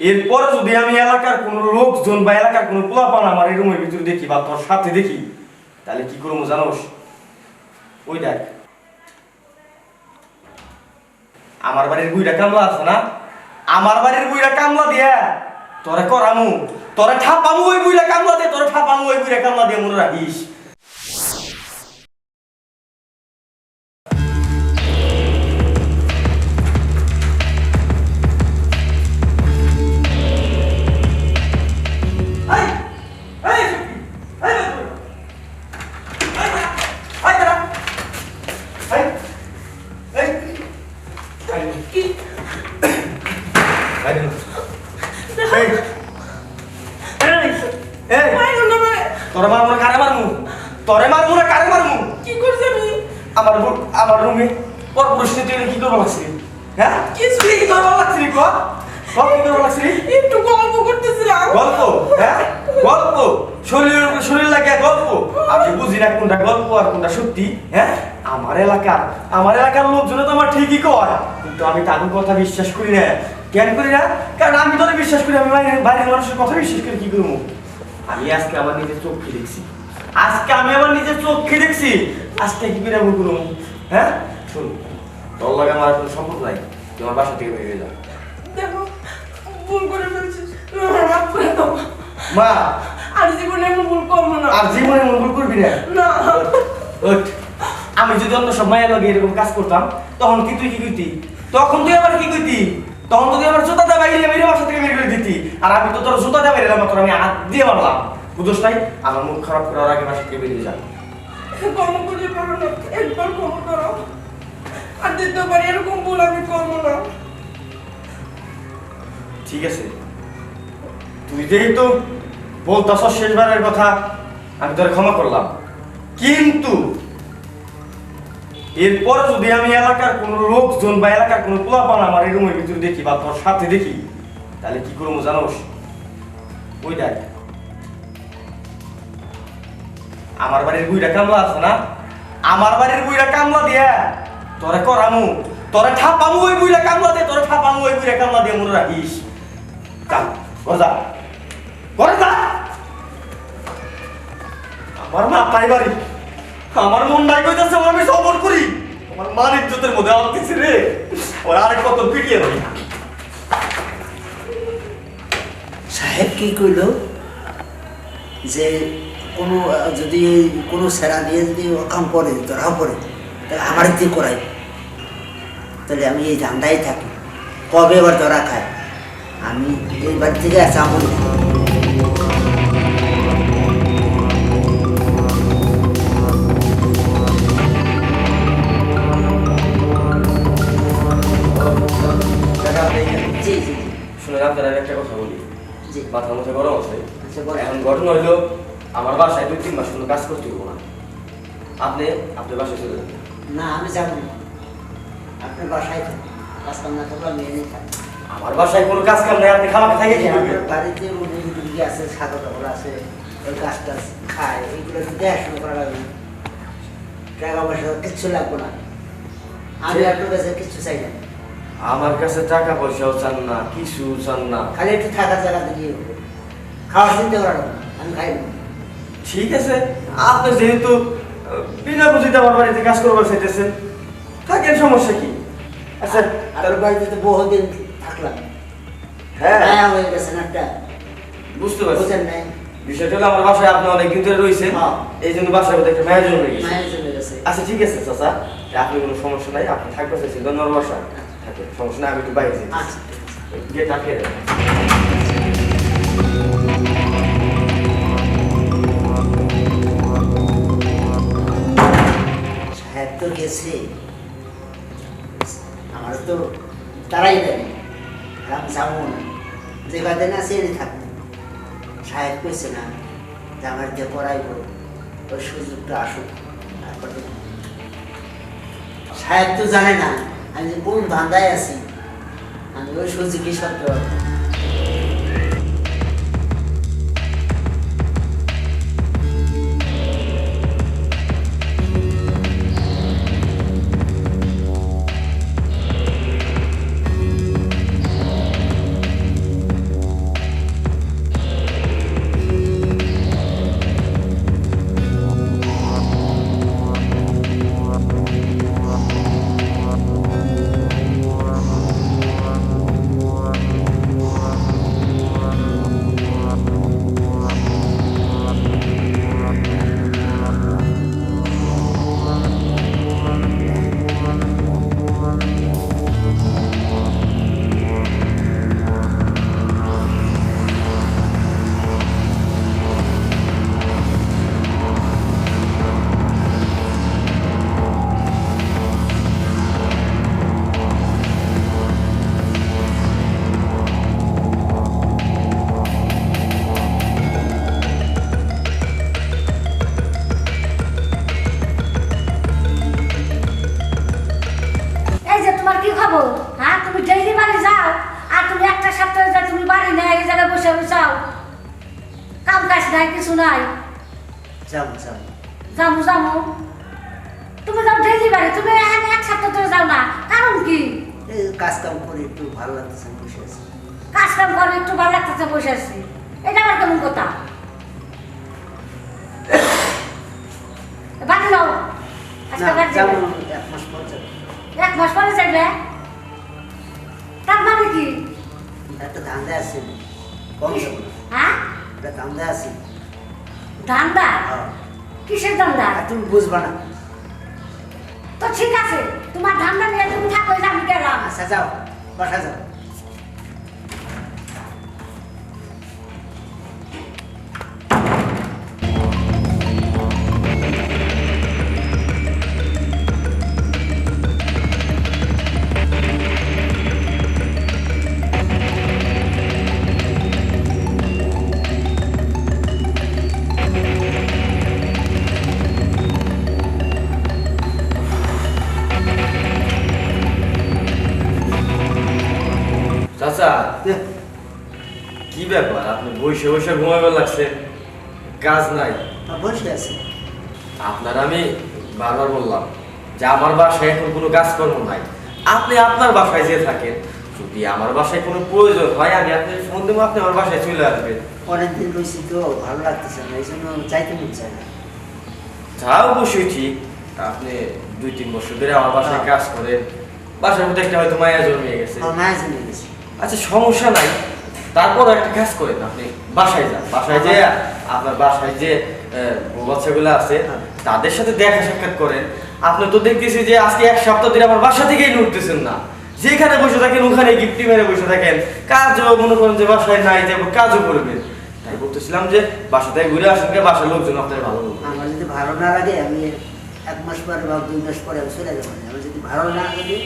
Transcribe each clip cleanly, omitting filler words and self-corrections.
এরপরে যদি আমি এলাকার কোনো লোকজন বা এলাকার কোনো পোলাপান আমার এই রুমের ভিতরে দেখি বা তোর সাথে দেখি, তাহলে কি করবো জানোস? ওই দেখ আমার বাড়ির বুইটা কামলা আছে না, আমার বাড়ির বুইটা কামলা দিয়া তোরে করামু, তোরে ঠাপামু, ওই বুইটা কামলা দিয়ে তোরে ঠাপামু, ওই বুইটা কামলা দিয়ে মনে রাখিস। আমার রুমে পরপুরুষ তুই কি করবো লাগছিলি? হ্যাঁ কিছু কি করবো লাগছিলি? কি করবো লাগছিলি? একটু গল্প করতেছিলাম। গল্প? হ্যাঁ গল্প? শরীর লাগে গল্প? আমি বুঝি না কোনটা গল্প আর কোনটা সত্যি। হ্যাঁ আমার এলাকার লোকজন তো আমার ঠিকই কয়, কিন্তু আমি তাদের কথা বিশ্বাস করি না। কেন করি না? কারণ আমি তোরে বিশ্বাস করি, আমি বাইরের মানুষের কথা বিশ্বাস করি। কি করবো? আমি আজকে আমার নিজের চোখে দেখছি, আজকে কি করে করবো? হ্যাঁ শোন, তোর লাগে আমার কোনো সম্পর্ক নাই, তোমার বাসা থেকে বেরিয়ে যা। দেখো ভুল করে ফেলছিস, মাফ করে দাও মা। আর জীবনে এমন ভুল করবো না। আর জীবনে এমন ভুল করবি না। না আমি যদি অন্য সব মায়ের লগে এরকম কাজ করতাম, তখন কি তুই কি করতি? তখন তুই আবার কি করতি? তখন তুই আমার জুতাটা বাইরে বাইরে বাসা থেকে বের করে দিতি। আর আমি তো তোর জুতাটা বাইরে এলাম, তোর আমি হাত দিয়ে মারলাম। বুঝোস নাই? আমার মুখ খারাপ করার আগে বাসা থেকে বেরিয়ে যা। ক্ষমা করতে পারো না, একবার ক্ষমা করো। আর দ্বিতীয়বার এরকম ভুল আমি করবো না। ঠিক আছে, তুই যেহেতু বলতাস শেষবারের কথা, আমি তোর ক্ষমা করলাম। কিন্তু এরপরে যদি আমি এলাকার কোনো লোকজন বা এলাকার কোনো পোলাপান আমার এই রুমের ভিতরে দেখি বা তোর সাথে দেখি, তাহলে কি করবো জানোস? ওই দেখ আমার বাড়ির বুইটা কামলা আছে না, আমার বাড়ির বুইটা কামলা দিয়া তোরে করামু, তোরে ঠাপামু, ওই বুইটা কামলা দিয়ে তোরে ঠাপামু, ওই বুইটা কামলা দিয়ে মনে রাখিস। আমার মা তাই বাড়ি, আমার মন নাই কইতাছে আমি সবর করি, আমার মান ইজ্জতের মধ্যে আনতেছি রে। ওর আরেক কত পিটিয়ে দেয়। সাহেব কি কইল যে কোনো যদি কোনো সেরা দিয়ে যদি কাম করে ধরা পড়ে, তাহলে আমার দিয়ে করাই, তাহলে আমি এই ধান্দায় থাকি। কবে এবার ধরা খায়? আমি এই বাড়ি থেকে আসা আমার শুনে আপনার একটা কথা বলি, জি মাথার মধ্যে গরম আছে। আচ্ছা বল। এখন ঘটনা হইলো আমার বাসায় 2-3 মাস কোনো কাজ করতে হবো না, আপনি আপনার বাসায় চলে যাবেন। না আমি যাবো না, আপনার বাসায় থাকি, কাজ কাম না থাকলে আমি এনেই থাকি। আমার বাসায় কোনো কাজ কাম নাই, আপনি খামাকে থাকে কি করবেন? আপনার বাড়িতে মুরগি আছে, ছাগল টাগল আছে, ওই গাছ টাছ খায়, এইগুলো দেখাশোনা করা লাগবে। টাকা পয়সা কিচ্ছু লাগবে না, আমি আপনার কাছে কিচ্ছু চাই না। আমার কাছে টাকা পয়সাও চান না, কিছু চান না, খালি একটু থাকার জায়গা দিয়ে খাওয়ার চিন্তা করা না, আমি খাই না। ঠিক আছে? আপনি যেহেতু বিনা বুঝিতে আমার বাড়িতে কাজ করবার চাইতেছেন, থাকেন, সমস্যা কি? আচ্ছা আর বাড়িতে তো বহুদিন থাকলাম, হ্যাঁ মায়া হয়ে গেছে না একটা, বুঝতে পারছি। বুঝেন নাই? বিষয়টা হলো আমার বাসায় আপনি অনেকদিন ধরে রয়েছেন, হ্যাঁ। এই জন্য বাসায় বোধহয় একটা মায়ের জন্য গেছে। মায়া চলে গেছে। আচ্ছা ঠিক আছে চাচা, আপনি কোনো সমস্যা নাই, আপনি থাকতে চাইছেন ধন্যবাদ বাসা থাকে, সমস্যা নাই, আমি একটু বাইরে যাই, আচ্ছা গেট আটকে দেন। সাহেব তো গেছে, আমার তো তারাই দেয়, আমি যাবো না, যে কদিন আছে এনে থাকবো। সাহেব কইছে না যে আমার দিয়ে পড়াইবো, ওই সুযোগটা আসুক, তারপরে সাহেব তো জানে না আমি যে কোন ধান্দায় আছি, আমি ওই সুযোগই সত্য নাই কিছু নাই। যাবো যাবো যাবো যাবো তুমি যাও ডেলি বাড়ি, তুমি এক সপ্তাহ ধরে যাও না, কারণ কি? এই কাজ কাম করে একটু ভালো লাগতেছে বসে আছি। কাজ কাম করে একটু ভালো লাগতেছে বসে আছি, এটা আমার কেমন কথা? বাড়ি যাও, আজকে বাড়ি যাবো যাবো। 1 মাস পর যাবো। 1 মাস পরে যাইবে? তার মানে কি? একটা ধান্দা আছে, কম যাবো না, হ্যাঁ একটা ধান্দা আছে। ধান্দা? হ্যাঁ। কিসের ধান্দা? আর তুমি বুঝবা না। তো ঠিক আছে, তোমার ধান্দা নিয়ে তুমি থাকো, এই যে আমি গেলাম। আচ্ছা যাও, বাসা যাও। চাচা কি ব্যাপার, আপনি বসে বসে ঘুমাবে লাগছে, কাজ নাই? বসে আছি। আপনার আমি বারবার বললাম যে আমার বাসায় এখন কোনো কাজকর্ম নাই, আপনি আপনার বাসায় যেয়ে থাকেন। যদি আমার বাসায় কোনো প্রয়োজন হয় আমি আপনাকে ফোন দেবো, আপনি আমার বাসায় চলে আসবেন। অনেকদিন রয়েছি তো, ভালো লাগতেছে না, এই জন্য যাইতে মন চায় না। তা অবশ্যই ঠিক, আপনি 2-3 বছর ধরে আমার বাসায় কাজ করেন, বাসার মধ্যে একটা হয়তো মায়া জন্মিয়ে গেছে। আমার মায়া জেনে গেছে। আচ্ছা সমস্যা নাই, তারপর একটা কাজ করেন, আপনি বাসায় যান, বাসায় যে আপনার বাসায় যে বাচ্চাগুলো আছে তাদের সাথে দেখা সাক্ষাৎ করেন। আপনি তো দেখতেছি যে আজকে 1 সপ্তাহ ধরে আমার বাসা থেকেই উঠতেছেন না, যেখানে বসে থাকেন ওখানে গিফটি মেরে বসে থাকেন, কাজও মনে করেন যে বাসায় নাই যে কাজও করবেন। তাই বলতেছিলাম যে বাসা থেকে ঘুরে আসেন, বাসার লোকজন আপনার ভালো বলবে। আমার যদি ভালো না লাগে আমি 1 মাস পরে বা 2 মাস পরে আমি চলে যাবো। আমার যদি ভালো না লাগে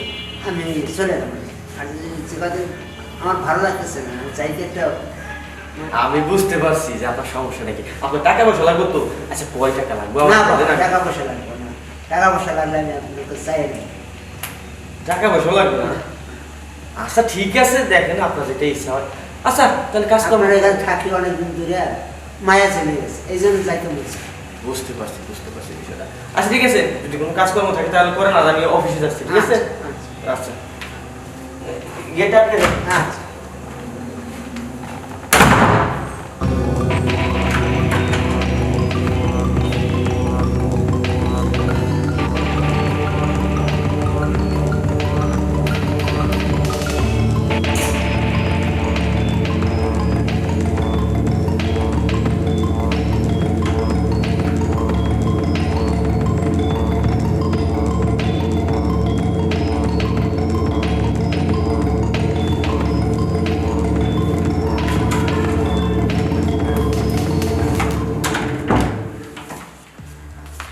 আমি চলে যাবো। আর যদি যেভাবে আমার ভালো লাগতেছে না, আমি চাইতে একটা আমি বুঝতে পারছি যে আপনার সমস্যা নাকি, আপনার টাকা পয়সা লাগবে তো। আচ্ছা কয় টাকা লাগবে? না আমার বাবা, দেন। টাকা পয়সা লাগবে না। টাকা পয়সা লাগলে আমি আপনাকে চাই না। টাকা পয়সা লাগবে না? আচ্ছা ঠিক আছে, দেখেন আপনার যেটা ইচ্ছা হয়। আচ্ছা তাহলে কাজ করবেন। আপনার এখানে থাকি অনেকদিন ধরে, মায়া চলে গেছে, এই জন্য যাইতে বলছি। বুঝতে পারছি বিষয়টা। আচ্ছা ঠিক আছে, যদি কোনো কাজকর্ম থাকে তাহলে করেন, আর আমি অফিসে যাচ্ছি, ঠিক আছে? আচ্ছা গেট আটকে দেন। আচ্ছা।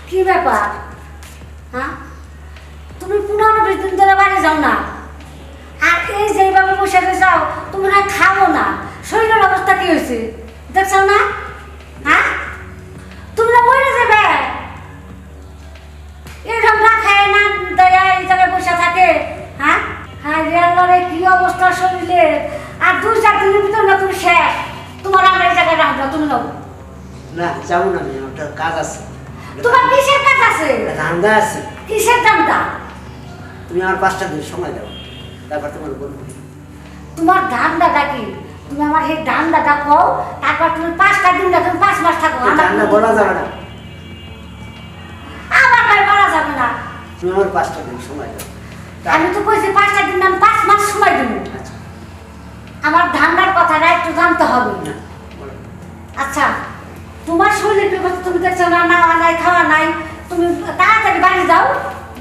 কি ব্যাপার? হ্যাঁ তুমি 15-20 দিন ধরে বাড়ি যাও না, আর এই যেভাবে বসে যাও তুমি না খাও না, শরীরের অবস্থা কি হয়েছে দেখছো না? হ্যাঁ তুমি না মরে যাবে, এরকম না খায় না দয়া এই জায়গায় বসে থাকে। হ্যাঁ হ্যাঁ রে কি অবস্থা শরীরের, আর 2-4 দিনের ভিতর না তুমি শেষ, তোমার আমরা এই জায়গায় রাখবো, তুমি নাও। না যাবো না, আমি ওটা কাজ আছে, তোমার কিসের কাজ আছে? একটা ধান্দা আছে। কিসের দামটা? তুমি আমার 5টা দিন সময় দাও, তারপর তোমার বলবো। তোমার ধান্দাটা কি? তুমি আমার এই ধান্দাটা কও, তারপর তুমি 5টা দিন না, তুমি 5 মাস থাকো। এই ধান্দা বলা যাবে না, আমার ভাই বলা যাবে না। তুমি আমার 5টা দিন সময় দাও। আমি তো কইছি 5টা দিন না, আমি 5 মাস সময় দেবো। আচ্ছা আমার ধান্দার কথাটা একটু জানতে হবে। না, বলো। আচ্ছা তোমার শরীরের বিপদ তুমি দেখছো না, নাওয়া নাই খাওয়া নাই, তুমি তাড়াতাড়ি বাড়ি যাও,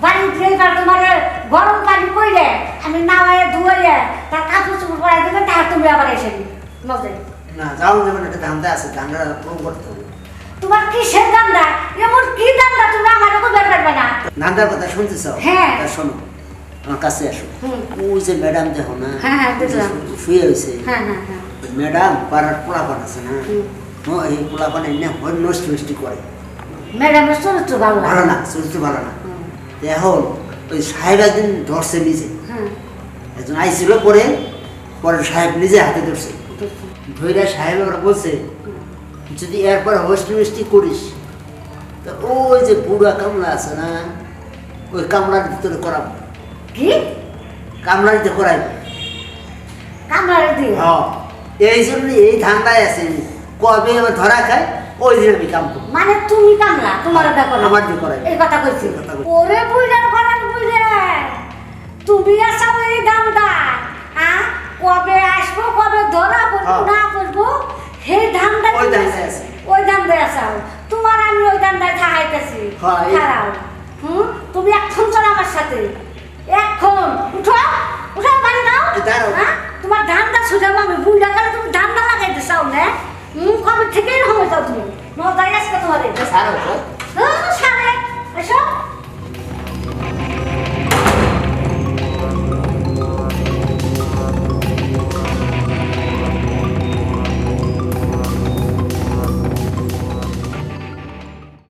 বাড়ি গিয়ে এবার তোমার গরম পানি কইলে আমি নাওয়ায় ধুয়ে তার কাপড় চোপড় পরাই দেবে, তার তুমি আবার এসে মজা। না যাও যাবে না, একটা ধান্দা আছে, ধান্দাটা পূরণ করতে হবে। তোমার কিসের ধান্দা? এমন কি ধান্দা তুমি আমার উপর বের করবে না? ধান্দার কথা শুনতে চাও? হ্যাঁ। তা শোনো, আমার কাছে আসো। হুম। ওই যে ম্যাডাম দেখো না, হ্যাঁ, হ্যাঁ, দেখলাম। শুয়ে হয়েছে, হ্যাঁ হ্যাঁ হ্যাঁ ম্যাডাম পাড়ার পোলাপান আছে না, হুম। এই পোলাপান এনে নষ্ট নষ্টি করে, ম্যাডামের চরিত্র ভালো না। ভালো না, চরিত্র ভালো না। হুম, তো এখন ওই সাহেব একদিন ধরছে নিজে, হ্যাঁ একজন আইছিল পরে, পরে সাহেব নিজে হাতে ধরছে, ধৈরা সাহেব ওরা বলছে যদি এরপর হোস্টি মিষ্টি করিস তা ওই যে বুড়া কামলা আছে না ওই কামলার ভিতরে করাবো কি কামলার ভিতরে করাইবো কামড়ারে দিয়ে হ্যাঁ এই জন্য এই ধান্দায় আছে কবে আবার ধরা খায় ওই দিন আমি কাম করবো মানে তুমি কামলা তোমার এটা করো আমার দিয়ে করাই এই কথা কইছি এই কথা কইছি। ওরে বুইড়ার করেন বুইড়ে তুমি আসাও এই দামটা হ্যাঁ কবে আসবো কবে ধরা পড়বো হ্যাঁ। না পড়বো সেই ধামটা ওই ধান্দায় আছে। ওই ধামটায় আসাও তোমার আমি ওই ধামটায় থাকাইতেছি হ্যাঁ, এই- খারাপ তুমি এখন চলো আমার সাথে এখন উঠো উঠো বাড়ি দাও এই দাঁড়াও। হ্যাঁ তোমার ধানটা ছুটাবো আমি বুইড়া করে তুমি ধানটা লাগাইতে চাও না কবে থেকেই হবে যাও তুমি মজাই আসবে তোমার ছাড়ো